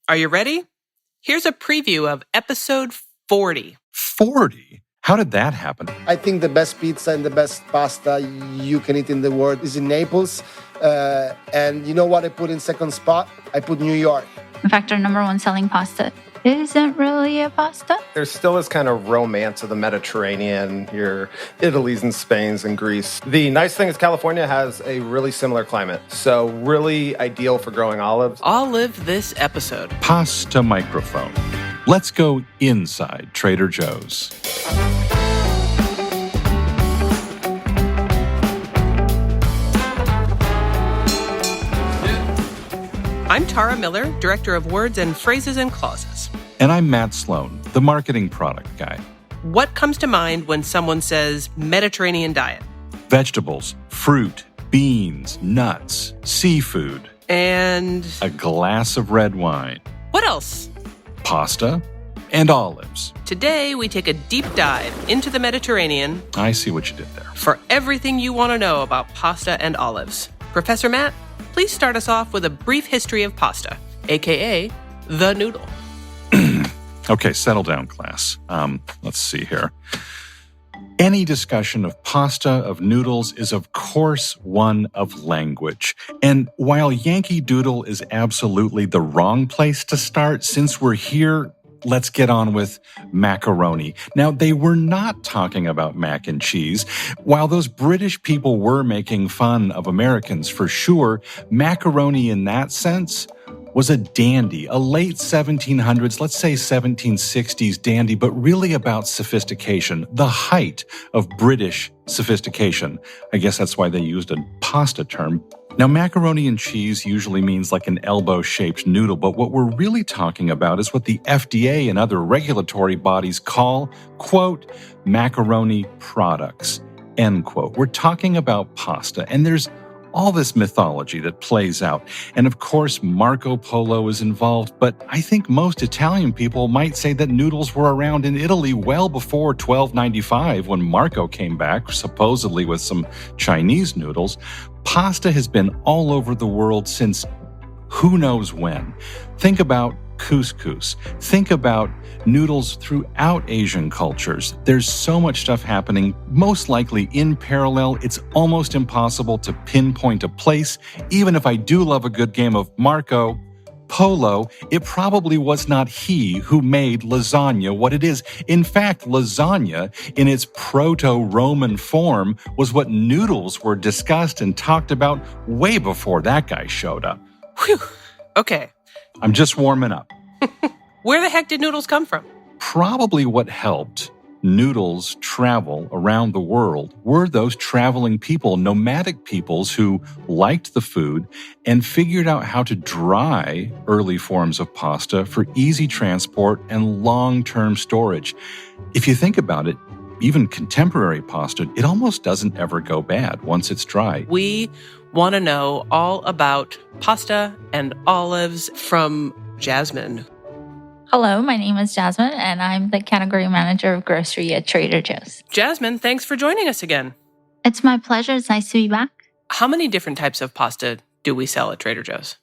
Are you ready? Here's a preview of episode 40. 40? How did that happen? I think the best pizza and the best pasta you can eat in the world is in Naples. And you know what I put in second spot? I put New York. In fact, our number one selling pasta isn't really a pasta. There's still this kind of romance of the Mediterranean, your Italy's and Spain's and Greece. The nice thing is California has a really similar climate, so really ideal for growing olives. Olive this episode. Pasta microphone. Let's go inside Trader Joe's. I'm Tara Miller, Director of Words and Phrases and Clauses. And I'm Matt Sloan, the marketing product guy. What comes to mind when someone says Mediterranean diet? Vegetables, fruit, beans, nuts, seafood. And a glass of red wine. what else? Pasta and olives. Today, we take a deep dive into the Mediterranean I see what you did there. for everything you want to know about pasta and olives. Professor Matt, please start us off with a brief history of pasta, aka the noodle. Okay, settle down, class. Let's see here. Any discussion of pasta, of noodles, is of course one of language. And while Yankee Doodle is absolutely the wrong place to start, since we're here, let's get on with macaroni. Now, they were not talking about mac and cheese. While those British people were making fun of Americans for sure, macaroni in that sense was a dandy, a late 1700s, let's say 1760s dandy, but really about sophistication, the height of British sophistication. I guess that's why they used a pasta term. Now, macaroni and cheese usually means like an elbow-shaped noodle, but what we're really talking about is what the FDA and other regulatory bodies call, quote, macaroni products, end quote. We're talking about pasta, and there's all this mythology that plays out. And of course, Marco Polo is involved, but I think most Italian people might say that noodles were around in Italy well before 1295 when Marco came back, supposedly with some Chinese noodles. Pasta has been all over the world since who knows when. Think about couscous. Think about noodles throughout Asian cultures. There's so much stuff happening, most likely in parallel. It's almost impossible to pinpoint a place. Even if I do love a good game of Marco Polo, it probably was not he who made lasagna what it is. In fact, lasagna, in its proto-Roman form, was what noodles were discussed and talked about way before that guy showed up. Whew. Okay. I'm just warming up. Where the heck did noodles come from? Probably what helped noodles travel around the world were those traveling people, nomadic peoples who liked the food and figured out how to dry early forms of pasta for easy transport and long-term storage. If you think about it, even contemporary pasta, it almost doesn't ever go bad once it's dry. We want to know all about pasta and olives from Jasmine. Hello, my name is Jasmine, and I'm the category manager of grocery at Trader Joe's. Jasmine, thanks for joining us again. It's my pleasure. It's nice to be back. How many different types of pasta do we sell at Trader Joe's?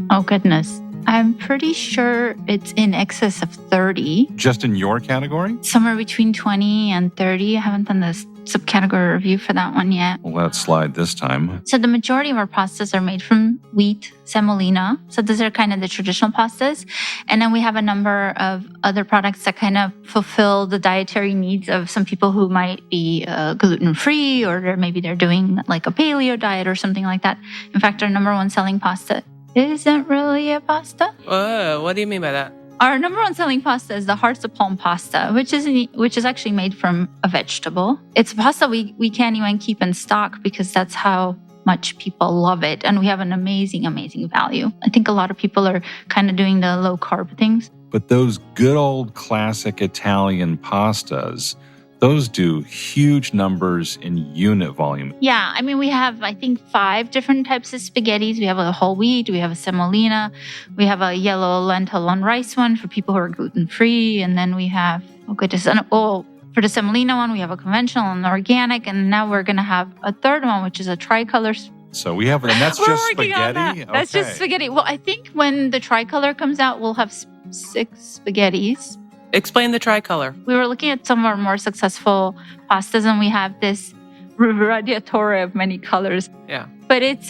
Oh, goodness. I'm pretty sure it's in excess of 30. Just in your category? Somewhere between 20 and 30. I haven't done the subcategory review for that one yet. Well, let's slide this time. So the majority of our pastas are made from wheat, semolina. So those are kind of the traditional pastas. And then we have a number of other products that kind of fulfill the dietary needs of some people who might be gluten-free, or maybe they're doing like a paleo diet or something like that. In fact, our number one selling pasta isn't really a pasta. What do you mean by that? Our number one selling pasta is the hearts of palm pasta, which is actually made from a vegetable. It's a pasta we can't even keep in stock because that's how much people love it. And we have an amazing, amazing value. I think a lot of people are kind of doing the low carb things. But those good old classic Italian pastas, those do huge numbers in unit volume. Yeah, I mean, we have, I think, 5 different types of spaghettis. We have a whole wheat, we have a semolina, we have a yellow lentil and rice one for people who are gluten-free, and then we have, for the semolina one, we have a conventional and organic, and now we're going to have a third one, which is a tricolor So we have, and that's We're just working on spaghetti? that. That's just Okay. spaghetti. Well, I think when the tricolor comes out, we'll have 6 spaghettis. Explain the tricolor. We were looking at some of our more successful pastas, and we have this radiatore of many colors. Yeah. But it's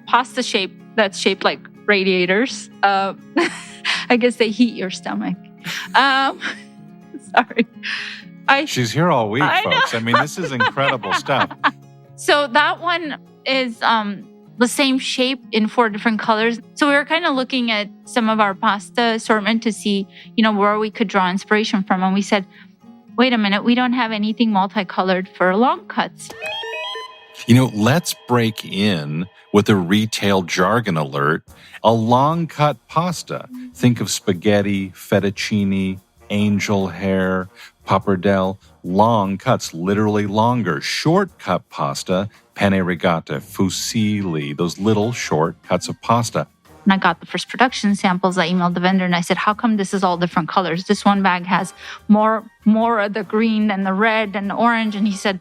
pasta shape that's shaped like radiators. I guess they heat your stomach. Sorry. She's here all week, I know. folks. I mean, this is incredible stuff. So that one is the same shape in 4 different colors. So we were kind of looking at some of our pasta assortment to see, where we could draw inspiration from. And we said, wait a minute, we don't have anything multicolored for long cuts. Let's break in with a retail jargon alert. A long cut pasta. Think of spaghetti, fettuccine, angel hair, pappardelle. Long cuts, literally longer. Short cut pasta, penne rigata, fusilli, those little short cuts of pasta. And I got the first production samples. I emailed the vendor and I said, how come this is all different colors? This one bag has more of the green and the red and the orange. And he said,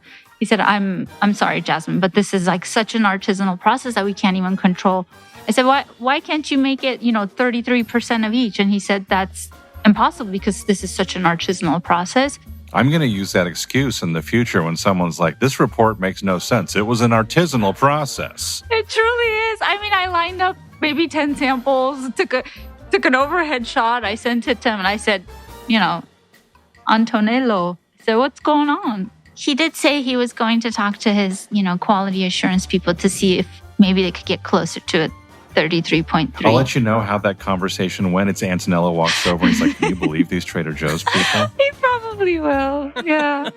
I'm sorry, Jasmine, but this is like such an artisanal process that we can't even control. I said, why can't you make it, 33% of each? And he said, that's impossible because this is such an artisanal process. I'm going to use that excuse in the future when someone's like, this report makes no sense. It was an artisanal process. It truly is. I mean, I lined up maybe 10 samples, took an overhead shot. I sent it to him and I said, Antonello. I said, what's going on? He did say he was going to talk to his, quality assurance people to see if maybe they could get closer to it. 33.3. I'll let you know how that conversation went. It's Antonello walks over and he's like, can you believe these Trader Joe's people? He probably will. Yeah.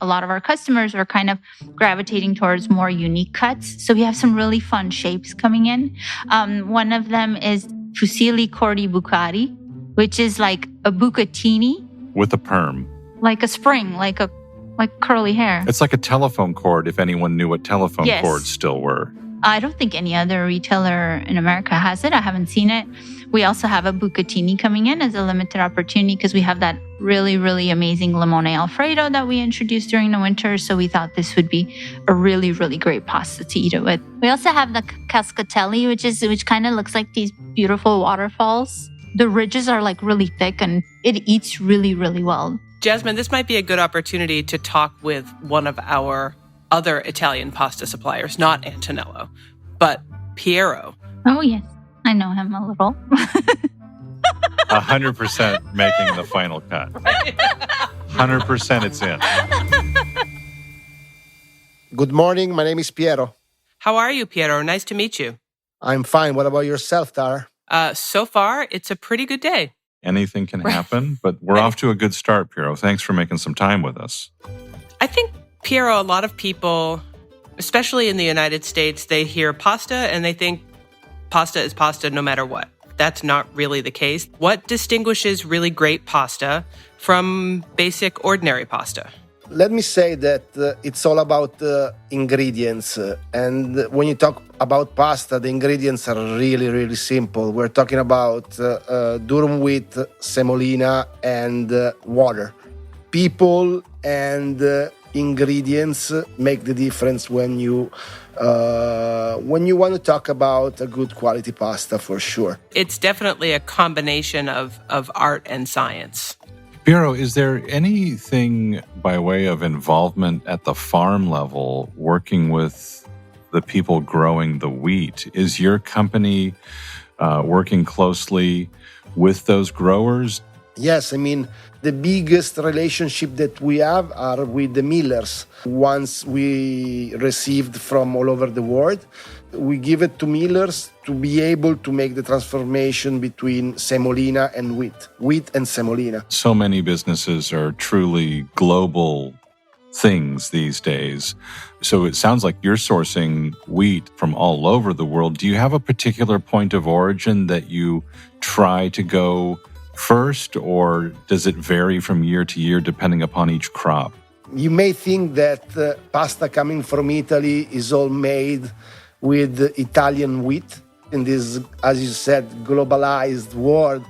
A lot of our customers are kind of gravitating towards more unique cuts. So we have some really fun shapes coming in. One of them is fusilli cordi bucati, which is like a bucatini. With a perm. Like a spring, like curly hair. It's like a telephone cord if anyone knew what telephone Yes. cords still were. I don't think any other retailer in America has it. I haven't seen it. We also have a bucatini coming in as a limited opportunity because we have that really, really amazing limone Alfredo that we introduced during the winter. So we thought this would be a really, really great pasta to eat it with. We also have the cascatelli, which kind of looks like these beautiful waterfalls. The ridges are like really thick and it eats really, really well. Jasmine, this might be a good opportunity to talk with one of our other Italian pasta suppliers, not Antonello, but Piero. Oh, yes. I know him a little. 100% making the final cut. 100% it's in. Good morning. My name is Piero. How are you, Piero? Nice to meet you. I'm fine. What about yourself, Tara? So far, it's a pretty good day. Anything can happen, but we're off to a good start, Piero. Thanks for making some time with us. I think, Piero, a lot of people, especially in the United States, they hear pasta and they think pasta is pasta no matter what. That's not really the case. What distinguishes really great pasta from basic ordinary pasta? Let me say that it's all about ingredients. And when you talk about pasta, the ingredients are really, really simple. We're talking about durum wheat, semolina, and water. People and ingredients make the difference when you want to talk about a good quality pasta, for sure. It's definitely a combination of art and science. Piero, is there anything by way of involvement at the farm level working with the people growing the wheat? Is your company working closely with those growers? Yes, I mean, the biggest relationship that we have are with the millers. Once we received from all over the world, we give it to millers to be able to make the transformation between semolina and wheat and semolina. So many businesses are truly global things these days. So it sounds like you're sourcing wheat from all over the world. Do you have a particular point of origin that you try to go first, or does it vary from year to year depending upon each crop? You may think that pasta coming from Italy is all made with Italian wheat. In this, as you said, globalized world,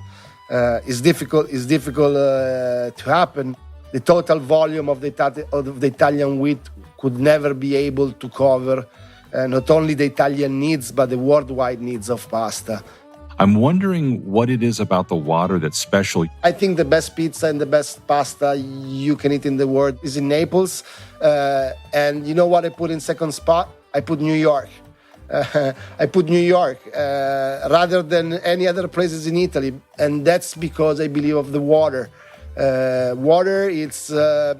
is difficult to happen. The total volume of the Italian wheat could never be able to cover not only the Italian needs, but the worldwide needs of pasta. I'm wondering what it is about the water that's special. I think the best pizza and the best pasta you can eat in the world is in Naples. And you know what I put in second spot? I put New York. I put New York rather than any other places in Italy. And that's because I believe of the water. Water, it's to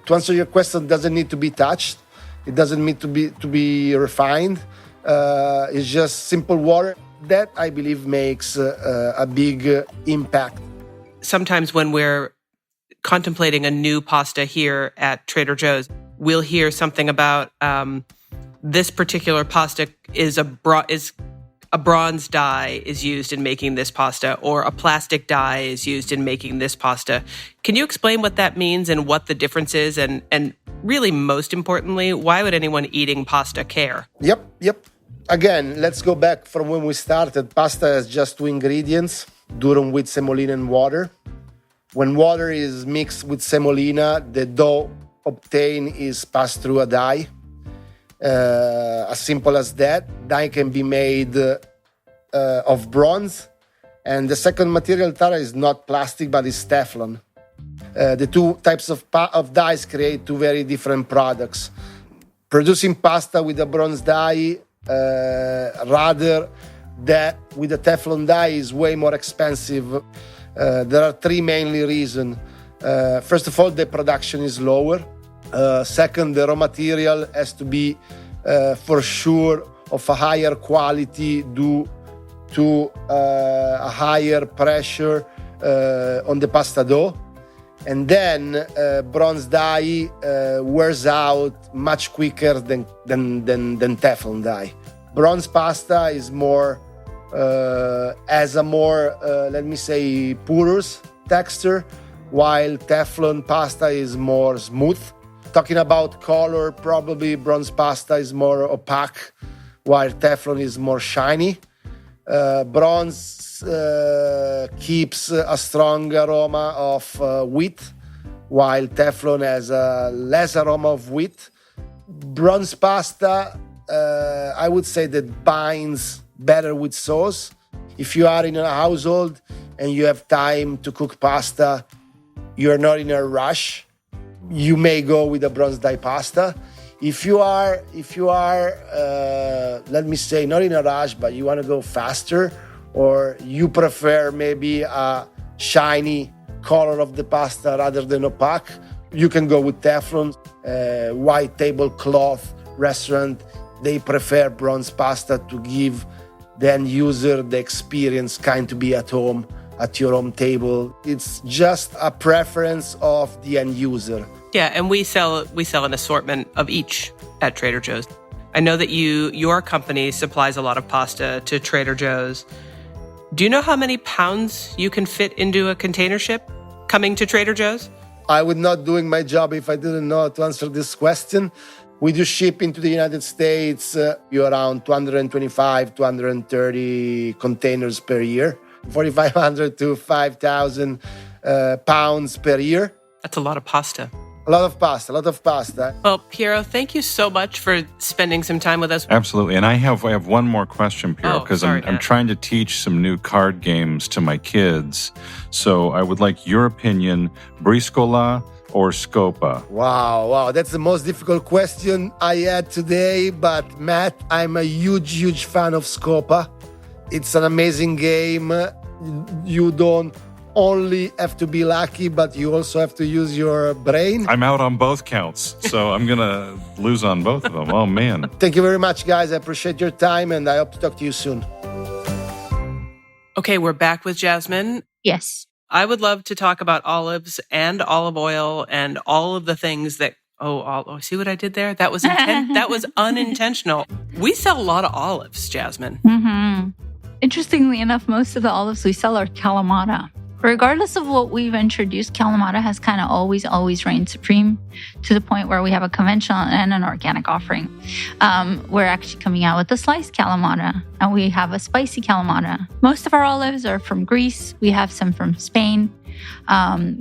answer your question, doesn't need to be touched. It doesn't need to be refined. It's just simple water. That, I believe, makes a big impact. Sometimes when we're contemplating a new pasta here at Trader Joe's, we'll hear something about this particular pasta is a bronze dye is used in making this pasta, or a plastic dye is used in making this pasta. Can you explain what that means and what the difference is? And really, most importantly, why would anyone eating pasta care? Yep. Again, let's go back from when we started. Pasta has just 2 ingredients, durum with semolina and water. When water is mixed with semolina, the dough obtained is passed through a dye. As simple as that. Dye can be made of bronze. And the second material, Tara, is not plastic, but is Teflon. The 2 types of dyes create 2 very different products. Producing pasta with a bronze dye rather that with a Teflon dye is way more expensive. There are 3 mainly reasons. First of all, the production is lower. Second, the raw material has to be for sure of a higher quality due to a higher pressure on the pasta dough. And then bronze dye wears out much quicker than Teflon dye. Bronze pasta is more has a more let me say porous texture, while Teflon pasta is more smooth. Talking about color, probably bronze pasta is more opaque, while Teflon is more shiny. Bronze keeps a strong aroma of wheat, while Teflon has a less aroma of wheat. Bronze pasta, I would say that binds better with sauce. If you are in a household and you have time to cook pasta, you're not in a rush, you may go with a bronze dye pasta. If you are, let me say, not in a rush, but you want to go faster, or you prefer maybe a shiny color of the pasta rather than opaque, you can go with Teflon. White tablecloth restaurant, they prefer bronze pasta to give the end user the experience kind to be at home, at your home table. It's just a preference of the end user. Yeah, and we sell an assortment of each at Trader Joe's. I know that your company supplies a lot of pasta to Trader Joe's. Do you know how many pounds you can fit into a container ship coming to Trader Joe's? I would not doing my job if I didn't know how to answer this question. We do ship into the United States around 225, 230 containers per year, 4,500 to 5,000 pounds per year. That's a lot of pasta. A lot of pasta. Well, Piero, thank you so much for spending some time with us. Absolutely. And I have one more question, Piero, because sorry, I'm trying to teach some new card games to my kids. So I would like your opinion, Briscola or Scopa? Wow. That's the most difficult question I had today. But Matt, I'm a huge fan of Scopa. It's an amazing game. You don't only have to be lucky, but you also have to use your brain. I'm out on both counts, so I'm going to lose on both of them. Oh, man. Thank you very much, guys. I appreciate your time, and I hope to talk to you soon. Okay, we're back with Jasmine. Yes. I would love to talk about olives and olive oil and all of the things that... Oh, see what I did there? That was that was unintentional. We sell a lot of olives, Jasmine. Mm-hmm. Interestingly enough, most of the olives we sell are Kalamata. Regardless of what we've introduced, Kalamata has kind of always reigned supreme, to the point where we have a conventional and an organic offering. We're actually coming out with a sliced Kalamata, and we have a spicy Kalamata. Most of our olives are from Greece. We have some from Spain.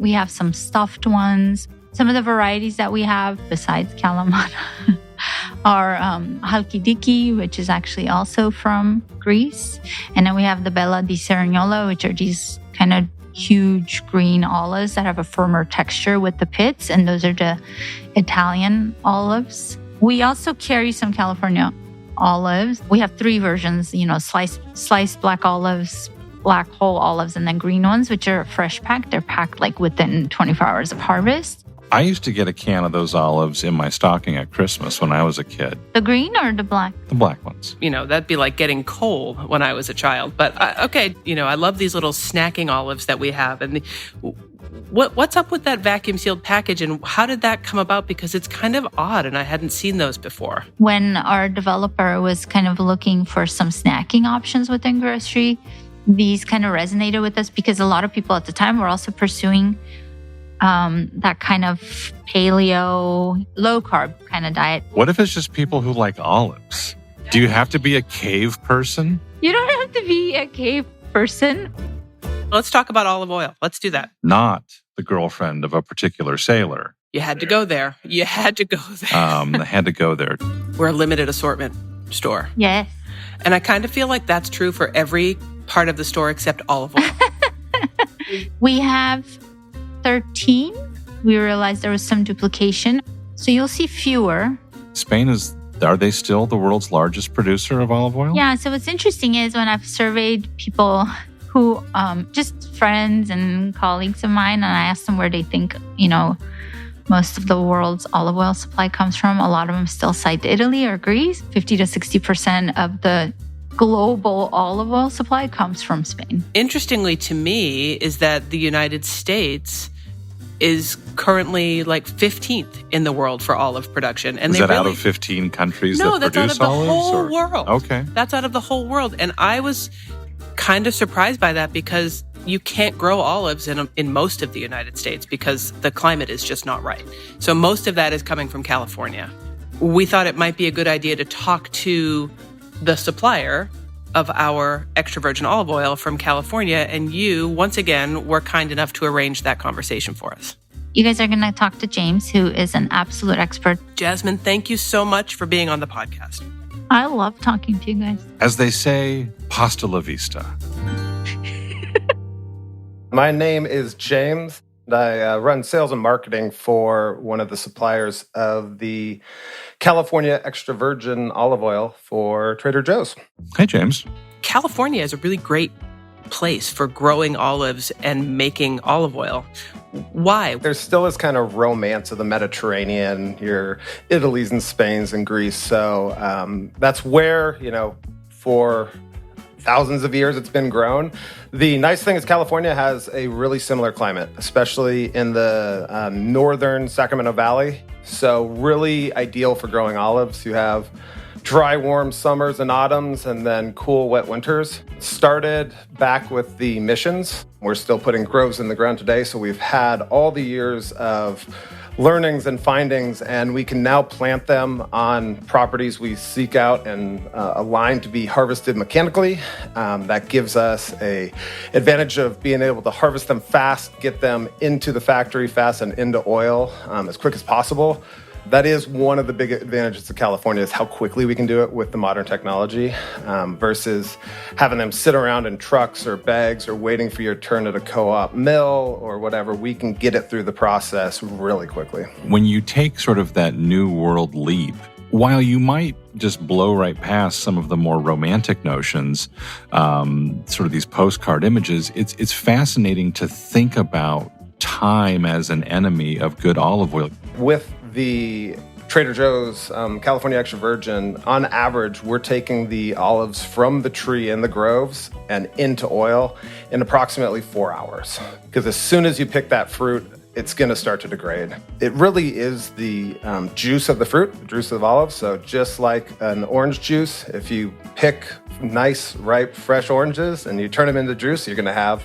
We have some stuffed ones. Some of the varieties that we have besides Kalamata are Halkidiki, which is actually also from Greece. And then we have the Bella di Cerignola, which are these kind of huge green olives that have a firmer texture with the pits. And those are the Italian olives. We also carry some California olives. We have 3 versions, sliced black olives, black whole olives, and then green ones, which are fresh packed. They're packed like within 24 hours of harvest. I used to get a can of those olives in my stocking at Christmas when I was a kid. The green or the black? The black ones. That'd be like getting coal when I was a child. But okay, I love these little snacking olives that we have. And what's up with that vacuum sealed package, and how did that come about? Because it's kind of odd, and I hadn't seen those before. When our developer was kind of looking for some snacking options within grocery, these kind of resonated with us because a lot of people at the time were also pursuing that kind of paleo, low carb kind of diet. What if it's just people who like olives? Do you have to be a cave person? You don't have to be a cave person. Let's talk about olive oil. Let's do that. Not the girlfriend of a particular sailor. You had to go there. You had to go there. I had to go there. We're a limited assortment store. Yes. And I kind of feel like that's true for every part of the store except olive oil. We have 13. We realized there was some duplication. So you'll see fewer. Spain are they still the world's largest producer of olive oil? Yeah. So what's interesting is when I've surveyed people who, just friends and colleagues of mine, and I asked them where they think, most of the world's olive oil supply comes from. A lot of them still cite Italy or Greece. 50 to 60% of the global olive oil supply comes from Spain. Interestingly to me is that the United States is currently like 15th in the world for olive production. And is that out of 15 countries that produce olives? No, that's out of the whole world. Okay. That's out of the whole world. And I was kind of surprised by that because you can't grow olives in most of the United States because the climate is just not right. So most of that is coming from California. We thought it might be a good idea to talk to the supplier of our extra virgin olive oil from California, and you, once again, were kind enough to arrange that conversation for us. You guys are going to talk to James, who is an absolute expert. Jasmine, thank you so much for being on the podcast. I love talking to you guys. As they say, pasta la vista. My name is James. I run sales and marketing for one of the suppliers of the California extra virgin olive oil for Trader Joe's. Hey, James. California is a really great place for growing olives and making olive oil. Why? There still is kind of romance of the Mediterranean, your Italies and Spains and Greece. So that's where, for thousands of years it's been grown. The nice thing is California has a really similar climate, especially in the northern Sacramento Valley. So really ideal for growing olives. You have dry, warm summers and autumns, and then cool, wet winters. Started back with the missions. We're still putting groves in the ground today, so we've had all the years of learnings and findings, and we can now plant them on properties we seek out and align to be harvested mechanically. That gives us a advantage of being able to harvest them fast, get them into the factory fast and into oil as quick as possible. That is one of the big advantages of California is how quickly we can do it with the modern technology versus having them sit around in trucks or bags or waiting for your turn at a co-op mill or whatever. We can get it through the process really quickly. When you take sort of that new world leap, while you might just blow right past some of the more romantic notions, sort of these postcard images, it's fascinating to think about time as an enemy of good olive oil. With the Trader Joe's California extra virgin, on average, we're taking the olives from the tree in the groves and into oil in approximately 4 hours. Because as soon as you pick that fruit, it's going to start to degrade. It really is the juice of the fruit, the juice of olives. So just like an orange juice, if you pick nice, ripe, fresh oranges and you turn them into juice, you're going to have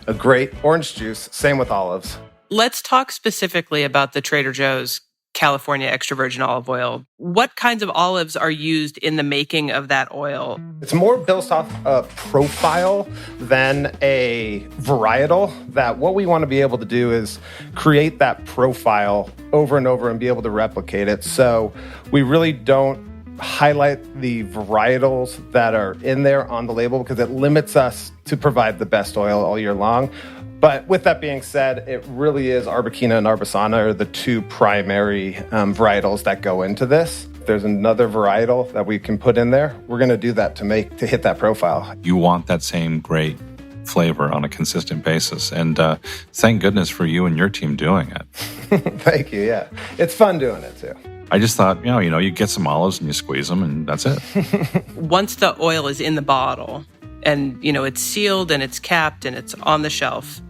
a great orange juice. Same with olives. Let's talk specifically about the Trader Joe's California extra virgin olive oil. What kinds of olives are used in the making of that oil? It's more built off a profile than a varietal. That what we want to be able to do is create that profile over and over and be able to replicate it. So we really don't highlight the varietals that are in there on the label because it limits us to provide the best oil all year long. But with that being said, it really is Arbequina and Arbesana are the two primary varietals that go into this. If there's another varietal that we can put in there, we're going to do that to hit that profile. You want that same great flavor on a consistent basis. And thank goodness for you and your team doing it. Thank you. Yeah. It's fun doing it too. I just thought, you get some olives and you squeeze them and that's it. Once the oil is in the bottle and, it's sealed and it's capped and it's on the shelf,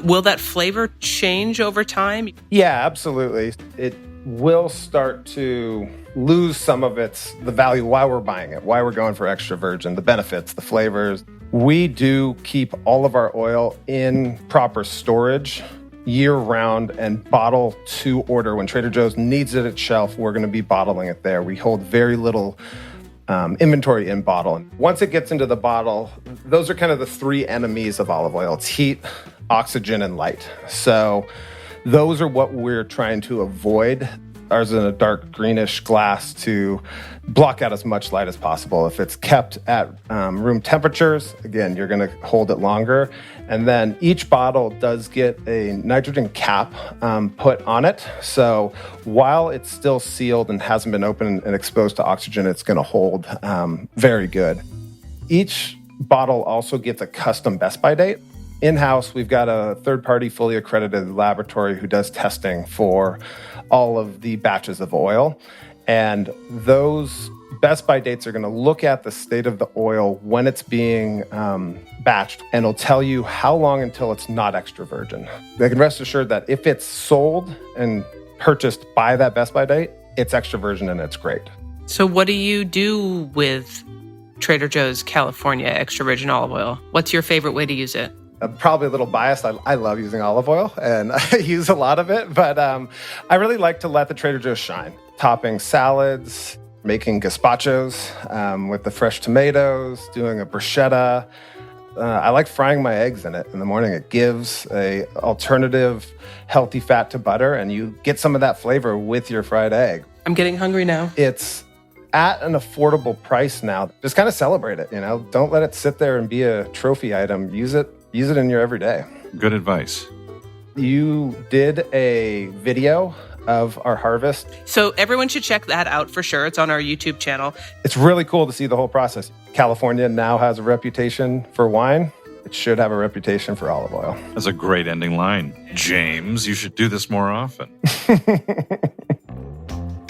will that flavor change over time? Yeah, absolutely. It will start to lose some of the value why we're buying it, why we're going for extra virgin, the benefits, the flavors. We do keep all of our oil in proper storage year-round and bottle to order. When Trader Joe's needs it at shelf, we're going to be bottling it there. We hold very little inventory in bottle. Once it gets into the bottle, those are kind of the three enemies of olive oil. It's heat, oxygen, and light. So those are what we're trying to avoid. Ours is in a dark greenish glass to block out as much light as possible. If it's kept at room temperatures, again, you're going to hold it longer. And then each bottle does get a nitrogen cap put on it. So while it's still sealed and hasn't been opened and exposed to oxygen, it's going to hold very good. Each bottle also gets a custom Best By date. In-house, we've got a third-party, fully accredited laboratory who does testing for all of the batches of oil. And those Best By dates are going to look at the state of the oil when it's being batched, and it'll tell you how long until it's not extra virgin. They can rest assured that if it's sold and purchased by that Best By date, it's extra virgin and it's great. So what do you do with Trader Joe's California extra virgin olive oil? What's your favorite way to use it? I'm probably a little biased. I love using olive oil, and I use a lot of it, but I really like to let the Trader Joe's shine. Topping salads, making gazpachos with the fresh tomatoes, doing a bruschetta. I like frying my eggs in it in the morning. It gives a alternative healthy fat to butter, and you get some of that flavor with your fried egg. I'm getting hungry now. It's at an affordable price now. Just kind of celebrate it, Don't let it sit there and be a trophy item. Use it in your everyday. Good advice. You did a video of our harvest. So everyone should check that out for sure. It's on our YouTube channel. It's really cool to see the whole process. California now has a reputation for wine. It should have a reputation for olive oil. That's a great ending line. James, you should do this more often.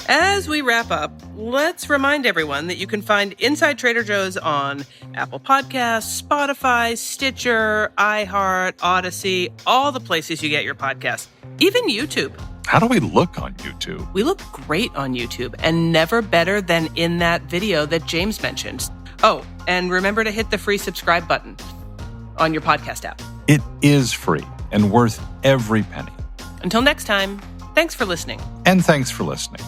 As we wrap up, let's remind everyone that you can find Inside Trader Joe's on Apple Podcasts, Spotify, Stitcher, iHeart, Odyssey, all the places you get your podcasts, even YouTube. How do we look on YouTube? We look great on YouTube, and never better than in that video that James mentioned. Oh, and remember to hit the free subscribe button on your podcast app. It is free and worth every penny. Until next time, thanks for listening. And thanks for listening.